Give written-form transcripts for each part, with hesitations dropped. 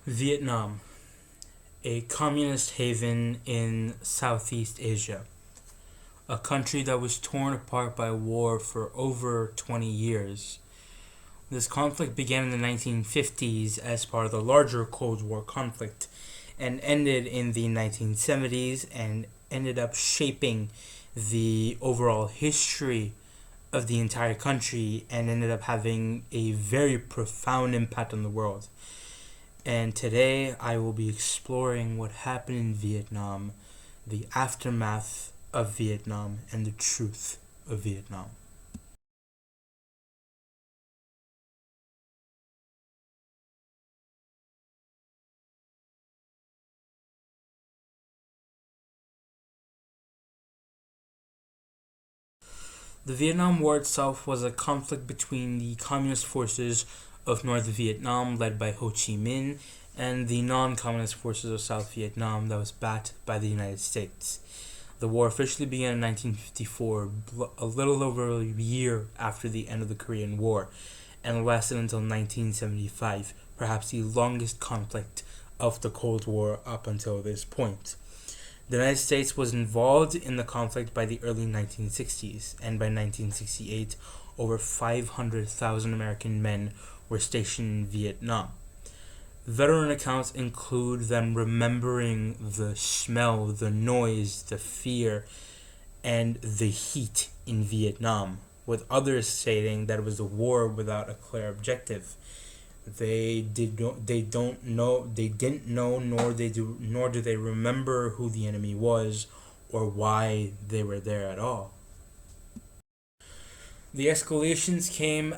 Vietnam, a communist haven in Southeast Asia, a country that was torn apart by war for over 20 years. This conflict began in the 1950s as part of the larger Cold War conflict and ended in the 1970s and ended up shaping the overall history of the entire country and ended up having a very profound impact on the world. And today I will be exploring what happened in Vietnam, the aftermath of Vietnam, and the truth of Vietnam. The Vietnam War itself was a conflict between the communist forces of North Vietnam, led by Ho Chi Minh, and the non-communist forces of South Vietnam that was backed by the United States. The war officially began in 1954, a little over a year after the end of the Korean War, and lasted until 1975, perhaps the longest conflict of the Cold War up until this point. The United States was involved in the conflict by the early 1960s, and by 1968, over 500,000 American men were stationed in Vietnam. Veteran accounts include them remembering the smell, the noise, the fear, and the heat in Vietnam, with others stating that it was a war without a clear objective. They didn't know, nor do they remember who the enemy was or why they were there at all. The escalations came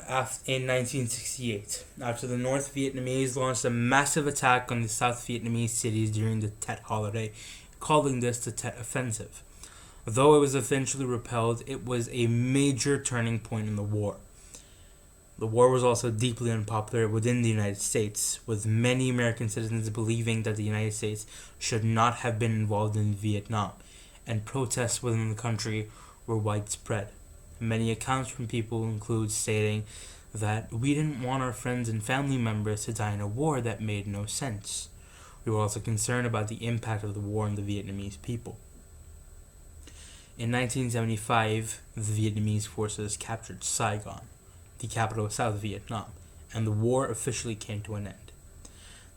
in 1968, after the North Vietnamese launched a massive attack on the South Vietnamese cities during the Tet holiday, calling this the Tet Offensive. Though it was eventually repelled, it was a major turning point in the war. The war was also deeply unpopular within the United States, with many American citizens believing that the United States should not have been involved in Vietnam, and protests within the country were widespread. Many accounts from people include stating that we didn't want our friends and family members to die in a war that made no sense. We were also concerned about the impact of the war on the Vietnamese people. In 1975, the Vietnamese forces captured Saigon, the capital of South Vietnam, and the war officially came to an end.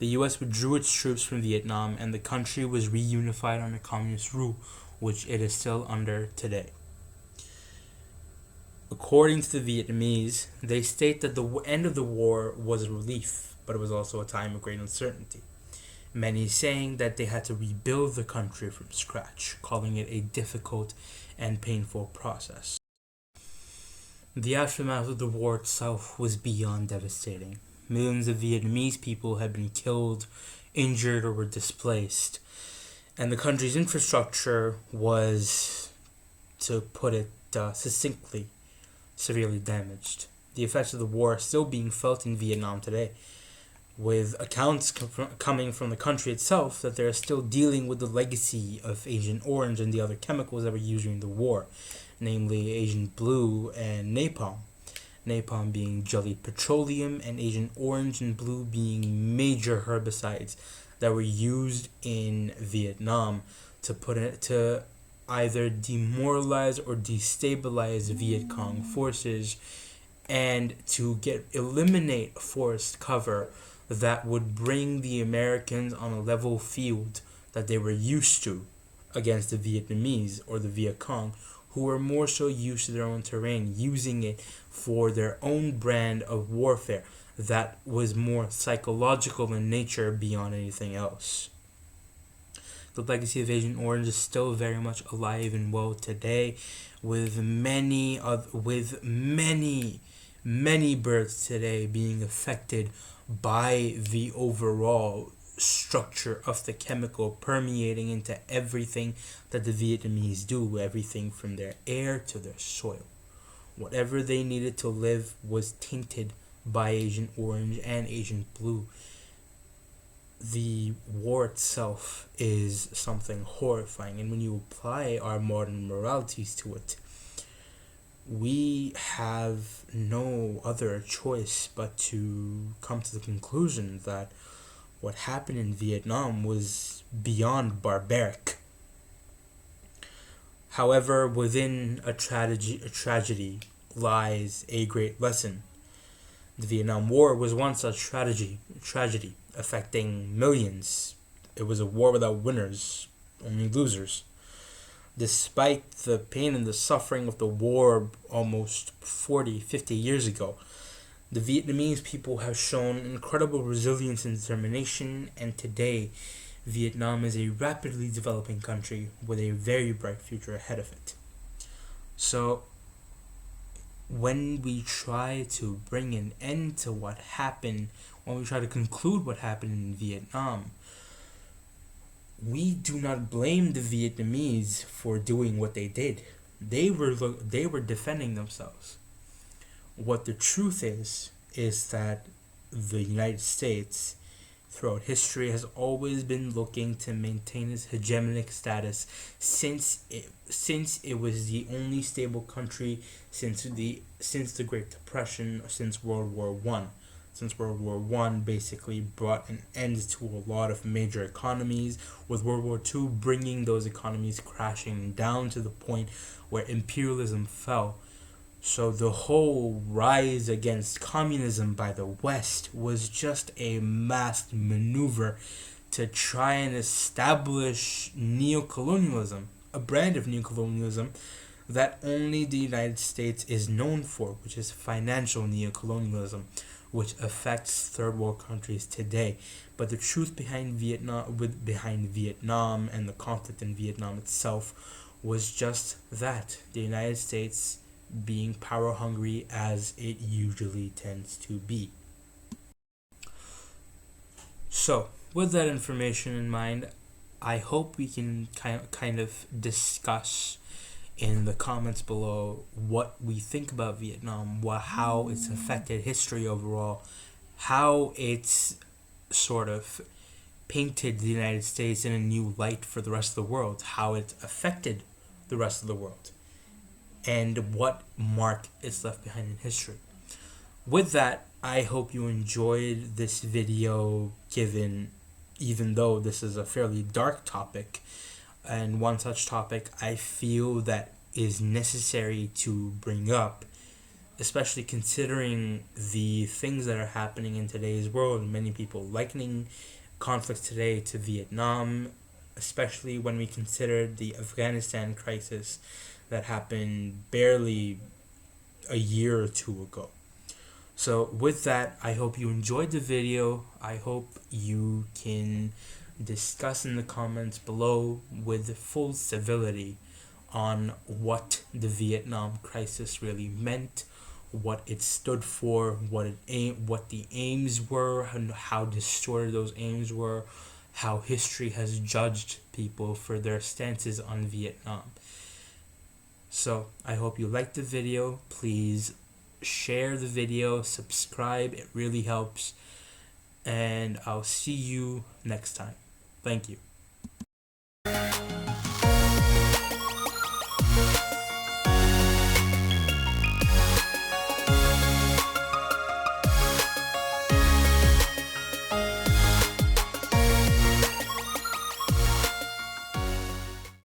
The US withdrew its troops from Vietnam, and the country was reunified under communist rule, which it is still under today. According to the Vietnamese, they state that the end of the war was a relief, but it was also a time of great uncertainty. Many saying that they had to rebuild the country from scratch, calling it a difficult and painful process. The aftermath of the war itself was beyond devastating. Millions of Vietnamese people had been killed, injured, or were displaced, and the country's infrastructure was, to put it succinctly, severely damaged. The effects of the war are still being felt in Vietnam today, with accounts coming from the country itself that they are still dealing with the legacy of Agent Orange and the other chemicals that were used during the war, namely Agent Blue and napalm. Napalm being jellied petroleum, and Agent Orange and Blue being major herbicides that were used in Vietnam to either demoralize or destabilize Viet Cong forces and to eliminate forest cover that would bring the Americans on a level field that they were used to against the Vietnamese or the Viet Cong, who were more so used to their own terrain, using it for their own brand of warfare that was more psychological in nature beyond anything else. The legacy of Agent Orange is still very much alive and well today, with many births today being affected by the overall structure of the chemical permeating into everything that the Vietnamese do, everything from their air to their soil. Whatever they needed to live was tainted by Agent Orange and Agent Blue. The war itself is something horrifying, and when you apply our modern moralities to it, we have no other choice but to come to the conclusion that what happened in Vietnam was beyond barbaric. However, within a tragedy lies a great lesson. The Vietnam War was once a tragedy affecting millions. It was a war without winners, only losers. Despite the pain and the suffering of the war almost 40, 50 years ago, the Vietnamese people have shown incredible resilience and determination, and today, Vietnam is a rapidly developing country with a very bright future ahead of it. So, when we try to bring an end to what happened, when we try to conclude what happened in Vietnam, we do not blame the Vietnamese for doing what they did. They were defending themselves. What the truth is that the United States, throughout history, has always been looking to maintain its hegemonic status since it was the only stable country since the Great Depression, since World War One. Since World War One basically brought an end to a lot of major economies, with World War Two bringing those economies crashing down to the point where imperialism fell. So the whole rise against communism by the West was just a masked maneuver to try and establish neocolonialism, a brand of neocolonialism that only the United States is known for, which is financial neocolonialism, which affects third world countries today. But the truth behind Vietnam and the conflict in Vietnam itself was just that: the United States being power hungry, as it usually tends to be. So, with that information in mind, I hope we can kind of discuss in the comments below what we think about Vietnam, how it's affected history overall, how it's sort of painted the United States in a new light for the rest of the world, how it affected the rest of the world, and what mark is left behind in history. With that, I hope you enjoyed this video, even though this is a fairly dark topic, and one such topic I feel that is necessary to bring up, especially considering the things that are happening in today's world. Many people likening conflicts today to Vietnam, especially when we consider the Afghanistan crisis that happened barely a year or two ago. So with that, I hope you enjoyed the video. I hope you can discuss in the comments below with full civility on what the Vietnam crisis really meant, what it stood for, what the aims were, and how distorted those aims were, how history has judged people for their stances on Vietnam. So I hope you liked the video. Please share the video, subscribe, it really helps, and I'll see you next time. Thank you.